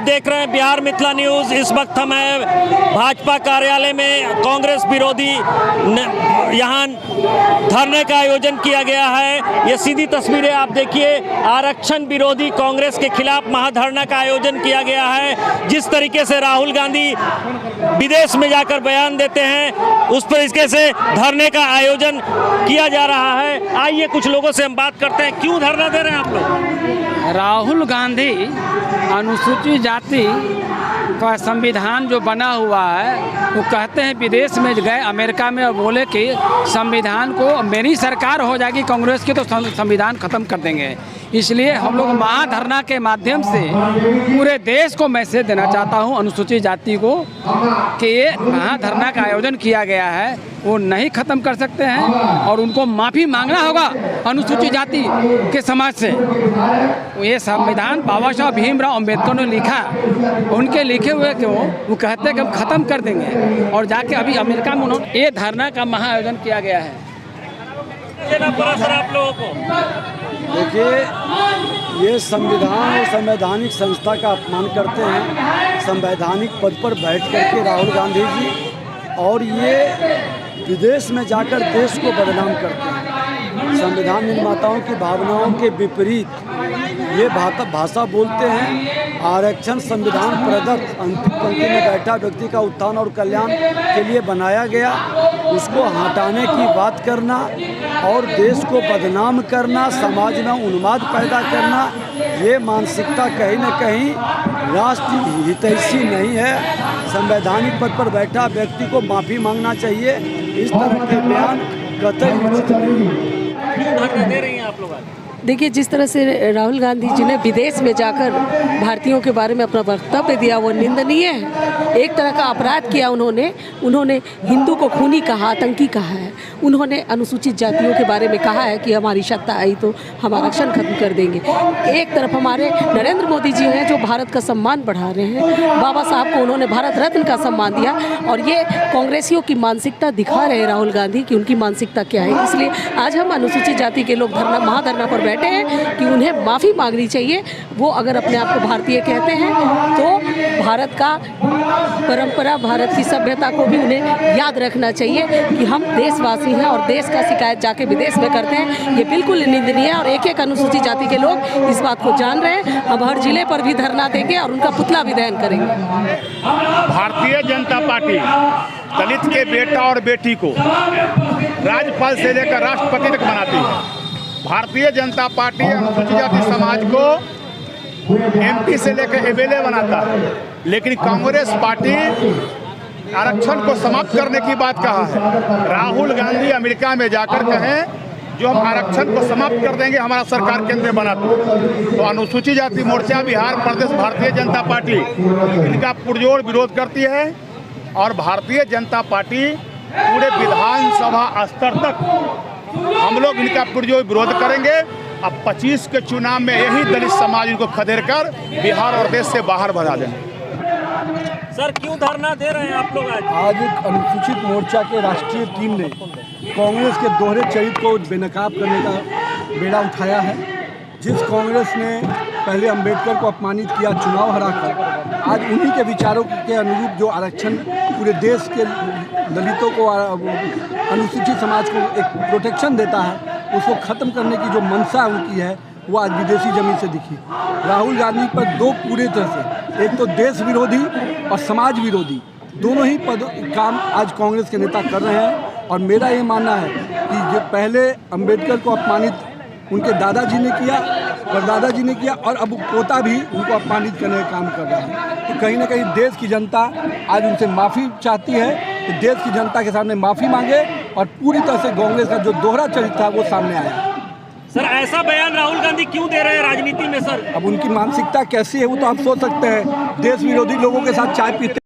देख रहे हैं बिहार मिथिला न्यूज़। इस वक्त हम हैं भाजपा कार्यालय में। कांग्रेस विरोधी यहाँ धरने का आयोजन किया गया है। ये सीधी तस्वीरें आप देखिए। आरक्षण विरोधी कांग्रेस के खिलाफ महाधरना का आयोजन किया गया है। जिस तरीके से राहुल गांधी विदेश में जाकर बयान देते हैं, उस तरीके से धरने का आयोजन किया जा रहा है। आइए कुछ लोगों से हम बात करते हैं। क्यों धरना दे रहे हैं आप लोग? राहुल गांधी अनुसूचित जाति का संविधान जो बना हुआ है, वो कहते हैं विदेश में गए अमेरिका में और बोले कि संविधान को मेरी सरकार हो जाएगी कांग्रेस की तो संविधान ख़त्म कर देंगे। इसलिए हम लोग महाधरना के माध्यम से पूरे देश को मैसेज देना चाहता हूं अनुसूचित जाति को कि ये महाधरना का आयोजन किया गया है वो नहीं ख़त्म कर सकते हैं और उनको माफ़ी मांगना होगा अनुसूचित जाति के समाज से। ये संविधान बाबा साहब भीमराव अम्बेडकर ने लिखा, उनके लिखे हुए क्यों वो कहते हैं कि हम ख़त्म कर देंगे और जाके अभी अमेरिका में उन्होंने ये धरना का महाआयोजन किया गया है। आप लोगों को देखिए, ये संविधान और संवैधानिक संस्था का अपमान करते हैं संवैधानिक पद पर बैठ करके राहुल गांधी जी, और ये विदेश में जाकर देश को बदनाम करते हैं। संविधान निर्माताओं की भावनाओं के विपरीत ये भाषा बोलते हैं। आरक्षण संविधान प्रदत्त अंतिम पंक्ति में बैठा व्यक्ति का उत्थान और कल्याण के लिए बनाया गया, उसको हटाने की बात करना और देश को बदनाम करना, समाज में उन्माद पैदा करना, ये मानसिकता कहीं न कहीं राष्ट्र हितैषी नहीं है। संवैधानिक पद पर बैठा व्यक्ति को माफ़ी मांगना चाहिए। इस तरह के बयान कतई उचित नहीं। क्यों धरना दे रही हैं आप लोग? देखिए, जिस तरह से राहुल गांधी जी ने विदेश में जाकर भारतीयों के बारे में अपना वक्तव्य दिया वो निंदनीय है। एक तरह का अपराध किया उन्होंने हिंदू को खूनी कहा, आतंकी कहा है। उन्होंने अनुसूचित जातियों के बारे में कहा है कि हमारी सत्ता आई तो हम आरक्षण खत्म कर देंगे। एक तरफ हमारे नरेंद्र मोदी जी हैं जो भारत का सम्मान बढ़ा रहे हैं। बाबा साहब को उन्होंने भारत रत्न का सम्मान दिया और ये कांग्रेसियों की मानसिकता दिखा रहे हैं राहुल गांधी कि उनकी मानसिकता क्या है। इसलिए आज हम अनुसूचित जाति के लोग महाधरना पर बैठे हैं कि उन्हें माफ़ी मांगनी चाहिए। वो अगर अपने आप को भारतीय कहते हैं तो भारत का परंपरा, भारत की सभ्यता को भी उन्हें याद रखना चाहिए कि हम देशवासी हैं और देश का शिकायत जाके विदेश में करते हैं। ये बिल्कुल निंदनीय है और एक एक अनुसूचित जाति के लोग इस बात को जान रहे हैं। हम हर जिले पर भी धरना देंगे और उनका पुतला भी दहन करेंगे। भारतीय जनता पार्टी दलित के बेटा और बेटी को राज्यपाल से लेकर राष्ट्रपति तक बनाती है। भारतीय जनता पार्टी अनुसूचित जाति समाज को एमपी से लेकर एमएलए बनाता है, लेकिन कांग्रेस पार्टी आरक्षण को समाप्त करने की बात कहा है। राहुल गांधी अमेरिका में जाकर कहें जो हम आरक्षण को समाप्त कर देंगे हमारा सरकार केंद्र में बना तो अनुसूचित जाति मोर्चा बिहार प्रदेश भारतीय जनता पार्टी इनका पुरजोर विरोध करती है और भारतीय जनता पार्टी पूरे विधानसभा स्तर तक हम लोग इनका पुरजोर विरोध करेंगे। अब 25 के चुनाव में यही दलित समाज इनको खदेड़ कर बिहार और देश से बाहर भगा देंगे। सर, क्यों धरना दे रहे हैं आप लोग आज अनुसूचित मोर्चा के राष्ट्रीय टीम ने कांग्रेस के दोहरे चरित्र को बेनकाब करने का बेड़ा उठाया है। जिस कांग्रेस ने पहले अंबेडकर को अपमानित किया, चुनाव हराकर, आज उन्हीं के विचारों के अनुरूप जो आरक्षण पूरे देश के दलितों को, अनुसूचित समाज को एक प्रोटेक्शन देता है, उसको ख़त्म करने की जो मंशा उनकी है वो आज विदेशी ज़मीन से दिखी। राहुल गांधी पर दो पूरे तरह से, एक तो देश विरोधी और समाज विरोधी दोनों ही काम आज कांग्रेस के नेता कर रहे हैं। और मेरा ये मानना है कि जो पहले अंबेडकर को अपमानित उनके दादाजी ने किया, परदादाजी ने किया और अब पोता भी उनको अपमानित करने का काम कर रहा है। तो कहीं ना कहीं देश की जनता आज उनसे माफ़ी चाहती है कि देश की जनता के सामने माफ़ी मांगे और पूरी तरह से कांग्रेस का जो दोहरा चरित्र था वो सामने आया। सर, ऐसा बयान राहुल गांधी क्यों दे रहे हैं राजनीति में? सर, अब उनकी मानसिकता कैसी है वो तो आप सोच सकते हैं। देश विरोधी लोगों के साथ चाय पीते